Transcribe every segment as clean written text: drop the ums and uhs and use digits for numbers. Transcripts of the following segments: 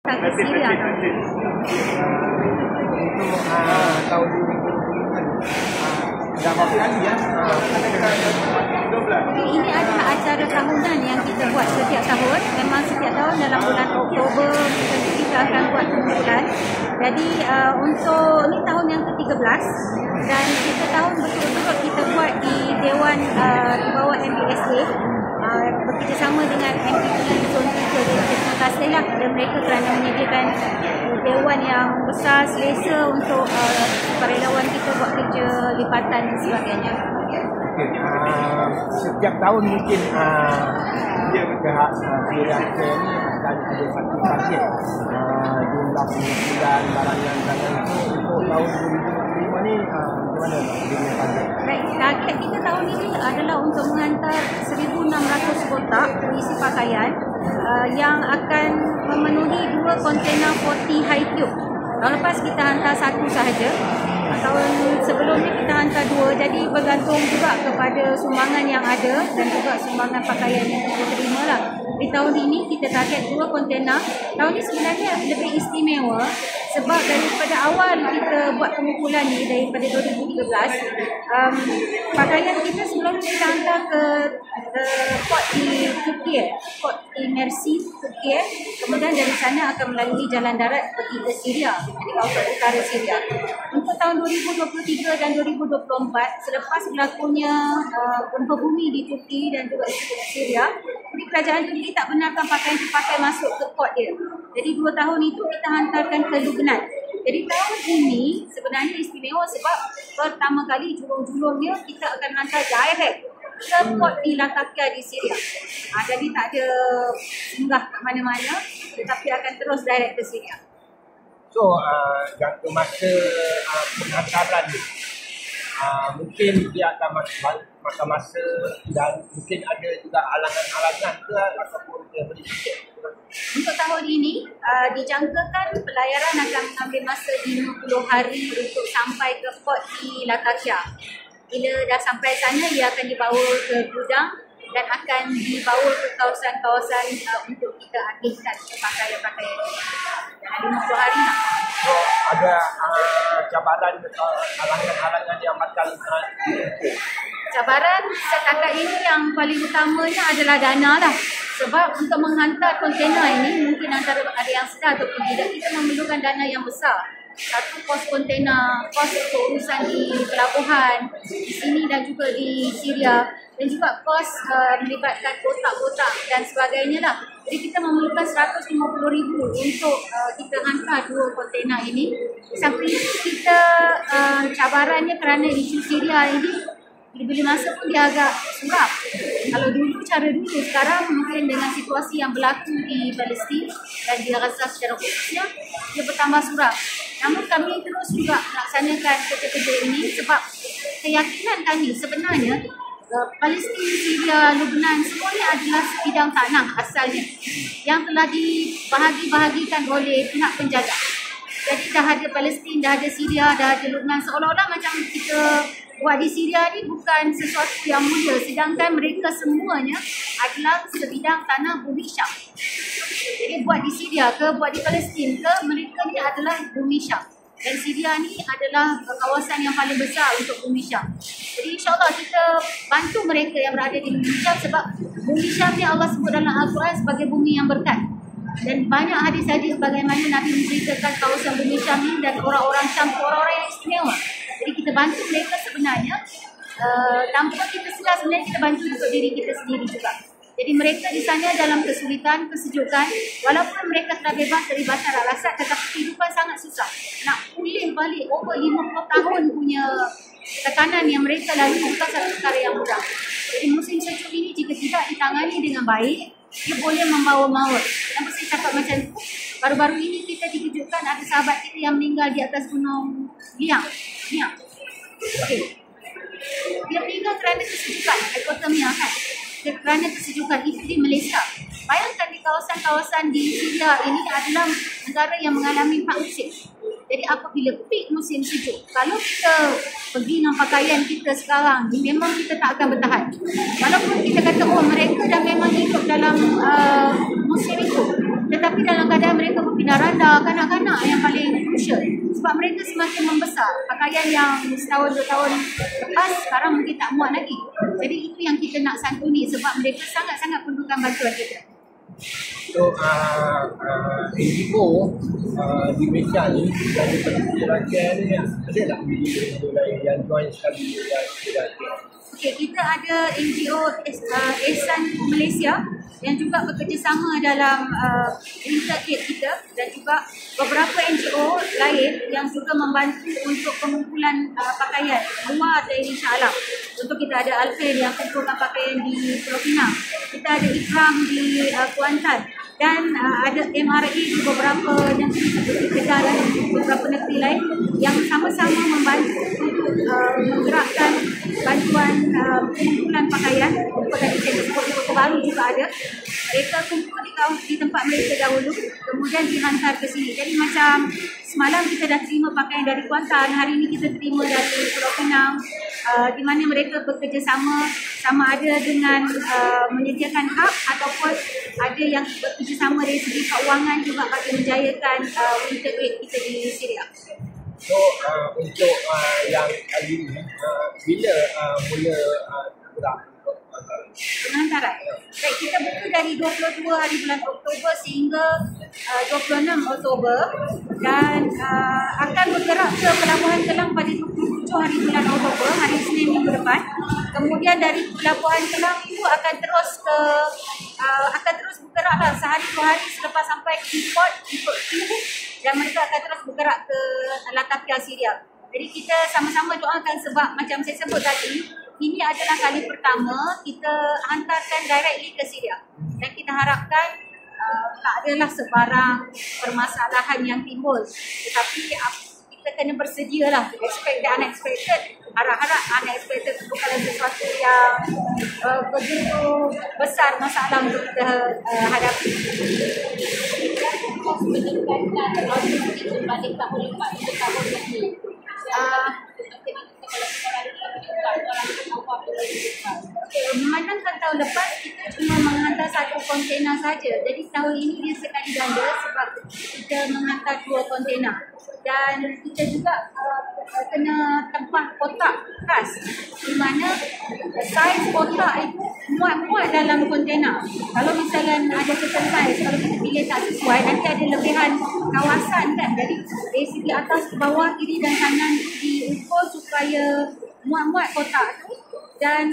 Ke Syria tahun ini. Untuk tahun 2020 kan dah berapa kali ya? Ini adalah acara tahunan yang kita buat setiap tahun. Memang setiap tahun dalam bulan Oktober kita akan buat kumpulan. Jadi untuk ni tahun yang ke-13 dan kita tahun betul-betul kita buat di Dewan di bawah MBSA. Bekerjasama dengan MP Penang Zon 3. Jadi terima kasihlah kepada mereka kerana menyediakan dewan yang besar, selesa untuk relawan kita buat kerja lipatan dan sebagainya. Setiap tahun mungkin pihak Syria ni akan ada satu target jumlah pengumpulan barangan dan itu untuk tahun 2025 ni bagaimana dengan target? Baik, target kita tahun ini adalah untuk menghantar 1,600 kotak berisi pakaian yang akan memenuhi 2 kontainer 40 high tube. Tahun lepas kita hantar 1 sahaja. Tahun sebelumnya kita hantar 2, jadi bergantung juga kepada sumbangan yang ada dan juga sumbangan pakaian yang kita terima lah. Di tahun ini kita target 2 kontainer. Tahun ini sebenarnya lebih istimewa sebab daripada awal kita buat pengumpulan ni daripada 2013, pakaian kita sebelum kita hantar ke port di Turki, port di Mersin, Turki. Kemudian dari sana akan melalui jalan darat pergi ke Syria, di kawasan utara Syria. Untuk tahun 2023 dan 2024, selepas berlakunya gempa bumi di Turki dan juga di Syria, jadi kerajaan Turki tak benarkan pakaian dipakai masuk ke port dia. Jadi 2 tahun itu kita hantarkan ke Lubnan. Jadi tahun ini sebenarnya istimewa sebab pertama kali julung-julungnya kita akan hantar direct ke port di Latakia di Syria. Jadi tak ada singgah kat mana-mana, tetapi akan terus direct ke Syria. So, jangka masa penghantaran ni mungkin dia akan masa-masa dan mungkin ada juga halangan-halangan ke ataupun dia beri tiket. Untuk tahun ini, dijangkakan pelayaran akan mengambil masa 50 hari untuk sampai ke port di Latakia. Bila dah sampai sana, ia akan dibawa ke gudang dan akan dibawa ke kawasan-kawasan untuk kita habiskan pakaian-pakaian. Dalam 50 hari nak. So, ada cabaran atau halangan-halangan yang bakal cabaran setakat ini yang paling utamanya adalah dana lah. Sebab untuk menghantar kontainer ini mungkin antara ada yang sedar ataupun tidak, kita memerlukan dana yang besar. Satu, kos kontainer, kos untuk urusan di pelabuhan di sini dan juga di Syria, dan juga kos melibatkan kotak-kotak dan sebagainya lah. Jadi kita memerlukan 150,000 untuk kita hantar 2 kontainer ini. Sampai kita cabarannya kerana isu Syria ini bila masa pun dia agak suram. Kalau dulu, cara dulu, sekarang mungkin dengan situasi yang berlaku di Palestin dan di Gaza secara khususnya, dia bertambah suram. Namun kami terus juga melaksanakan kerja-kerja ini sebab keyakinan kami sebenarnya Palestin, Syria, Lubnan semuanya adalah sebidang tanah asalnya yang telah dibahagi-bahagikan oleh pihak penjajah. Jadi dah ada Palestin, dah ada Syria, dah ada Lubnan, seolah-olah macam kita buat di Syria ni bukan sesuatu yang mulia, sedangkan mereka semuanya adalah sebidang tanah bumi Syam. Jadi buat di Syria ke, buat di Palestin ke, mereka ni adalah bumi Syam. Dan Syria ni adalah kawasan yang paling besar untuk bumi Syam. Jadi insyaAllah kita bantu mereka yang berada di bumi Syam sebab bumi Syam ni Allah sebut dalam Al-Quran sebagai bumi yang berkat. Dan banyak hadis-hadis bagaimana Nabi menceritakan kawasan bumi Syam ni dan orang-orang Syam, orang-orang yang istimewa. Jadi kita bantu mereka sebenarnya tanpa kita sedar, sebenarnya kita bantu untuk diri kita sendiri juga. Jadi mereka di sana dalam kesulitan, kesejukan, walaupun mereka telah bebas dari Bashar al-Assad, tetapi kehidupan sangat susah. Nak pulih balik over 50 tahun punya tekanan yang mereka lalui bukan satu perkara yang mudah. Jadi musim sejuk ini jika tidak ditangani dengan baik, dia boleh membawa maut. Kenapa saya cakap macam tu? Baru-baru ini kita dikejutkan ada sahabat kita yang meninggal di atas gunung Liang. Okay. Dia meninggal kerana kesejukan, hypothermia kan? Kerana kesejukan itu di Malaysia. Bayangkan di kawasan-kawasan di Syria ini adalah negara yang mengalami 4 musim. Jadi apabila peak musim sejuk, kalau kita pergi dengan pakaian kita sekarang, memang kita tak akan bertahan. Walaupun kita kata, oh mereka dah memang hidup dalam musim itu, Tetapi dalam keadaan mereka berpindah randa, kanak-kanak yang paling crucial. Sebab mereka semakin membesar. Pakaian yang setahun, 2 tahun lepas sekarang mungkin tak muat lagi. Jadi itu yang kita nak santuni sebab mereka sangat-sangat perlukan bantuan kita. So, NGO di Malaysia ni dari perkiraan ni ada tak NGO lain yang join sekali dengan Okey, kita ada NGO Ehsan Malaysia yang juga bekerjasama dalam Winter Aid kita dan juga beberapa NGO lain yang juga membantu untuk pengumpulan pakaian luar dari Shah Alam. Untuk kita ada Alfred yang kumpulkan pakaian di Pulau Pinang, kita ada Ikram di Kuantan dan ada MRA di beberapa negeri seperti Kedah dan beberapa negeri lain yang sama-sama membantu untuk menggerakkan bantuan pengumpulan pakaian. Tadi saya sebut di Kota Baru juga ada. Mereka kumpul di tempat mereka dahulu, kemudian dihantar ke sini. Jadi macam semalam kita dah terima pakaian dari Kuantan, hari ini kita terima dari Pulau Pinang, di mana mereka bekerjasama sama ada dengan menyediakan hub ataupun ada yang bekerjasama dari segi keuangan juga bagi menjayakan Winter Aid kita di Syria. So, untuk yang kali ni, bila mula gerak Pengantaran. Baik, kita buka dari 22 hari bulan Oktober sehingga 26 Oktober dan akan bergerak ke Pelabuhan Kelang pada 27 hari bulan Oktober, hari Senin minggu depan. Kemudian dari Pelabuhan Kelang itu akan terus bergerak lah sehari 2 hari selepas sampai ke port dan mereka akan terus bergerak ke Latakia, Syria. Jadi kita sama-sama doakan sebab macam saya sebut tadi, ini adalah kali pertama kita hantarkan directly ke Syria dan kita harapkan tak adalah sebarang permasalahan yang timbul, tetapi kita kena bersedia lah. Expect the unexpected, harap-harap unexpected itu bukanlah sesuatu yang begitu besar masalah untuk kita hadapi. Balik tahun lepas ke tahun ini. Memandangkan tahun lepas kita cuma menghantar 1 kontena saja. Jadi tahun ini dia sekali ganda sebab kita menghantar 2 kontena. Dan kita juga kena tempat kotak khas di mana saiz kotak itu muat dalam kontena. Kalau misalnya ada certain saiz, kalau kita pilih tak sesuai, nanti ada lebihan kawasan kan. Jadi dari segi atas ke bawah, kiri dan kanan diukur supaya muat kotak tu dan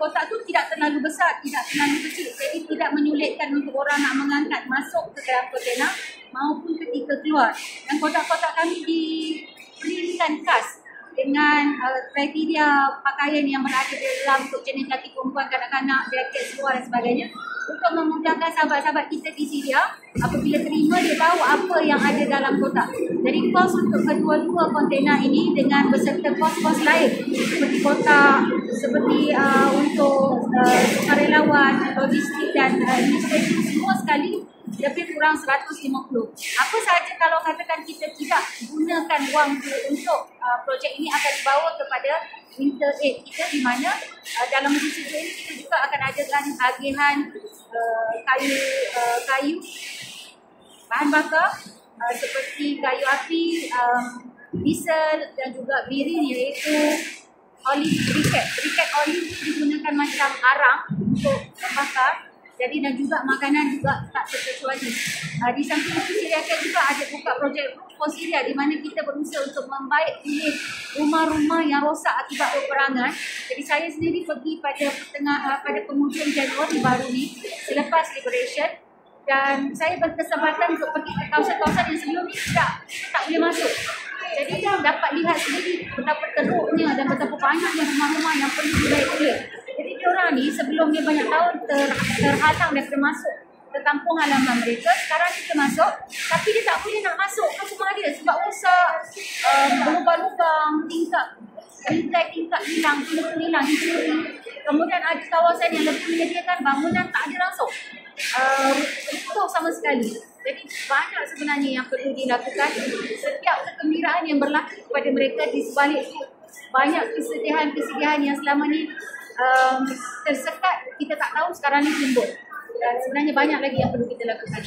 kotak tu tidak terlalu besar, tidak terlalu kecil, jadi tidak menyulitkan untuk orang nak mengangkat masuk ke dalam kontena maupun ketika keluar. Dan kotak-kotak kami diberikan khas dengan kriteria pakaian yang berada dalam untuk jenis lelaki, perempuan, kanak-kanak, jaket, seluar dan sebagainya untuk memudahkan sahabat-sahabat kita di Syria apabila terima dia tahu apa yang ada dalam kotak. Jadi kos untuk kedua-dua kontena ini dengan beserta kos-kos lain seperti kotak, seperti untuk sukarelawan, logistik dan administrasi semua sekali lebih kurang 150. Apa sahaja kalau katakan kita tidak gunakan wang untuk projek ini akan dibawa kepada Winter Aid kita di mana dalam musim ini kita juga akan adakan agihan kayu bahan bakar seperti kayu api, diesel dan juga birin iaitu olive briquette. Briquette olive digunakan macam arang untuk membakar. Jadi dan juga makanan juga tak terkecuali. Di samping itu Syria juga ada buka projek Roof for Syria di mana kita berusaha untuk membaik pulih rumah-rumah yang rosak akibat peperangan. Jadi saya sendiri pergi pada penghujung Januari baru ni selepas liberation dan saya berkesempatan untuk pergi ke kawasan-kawasan yang sebelum ni tak boleh masuk. Jadi dapat lihat sendiri betapa teruknya dan betapa banyaknya rumah-rumah yang perlu dibaik pulih. Jadi diorang ni sebelum dia banyak tahun terhalang daripada masuk ke kampung halaman mereka, sekarang kita masuk tapi dia tak boleh nak masuk ke rumah dia sebab rosak, berlubang-lubang, tingkap hilang, pintu hilang, dicuri. Kemudian ada kawasan yang lebih menyediakan bangunan tak ada langsung, runtuh sama sekali. Jadi banyak sebenarnya yang perlu dilakukan. Setiap kegembiraan yang berlaku kepada mereka di sebalik itu banyak kesedihan yang selama ni tersekat, kita tak tahu sekarang ni timbul. Dan sebenarnya banyak lagi yang perlu kita lakukan.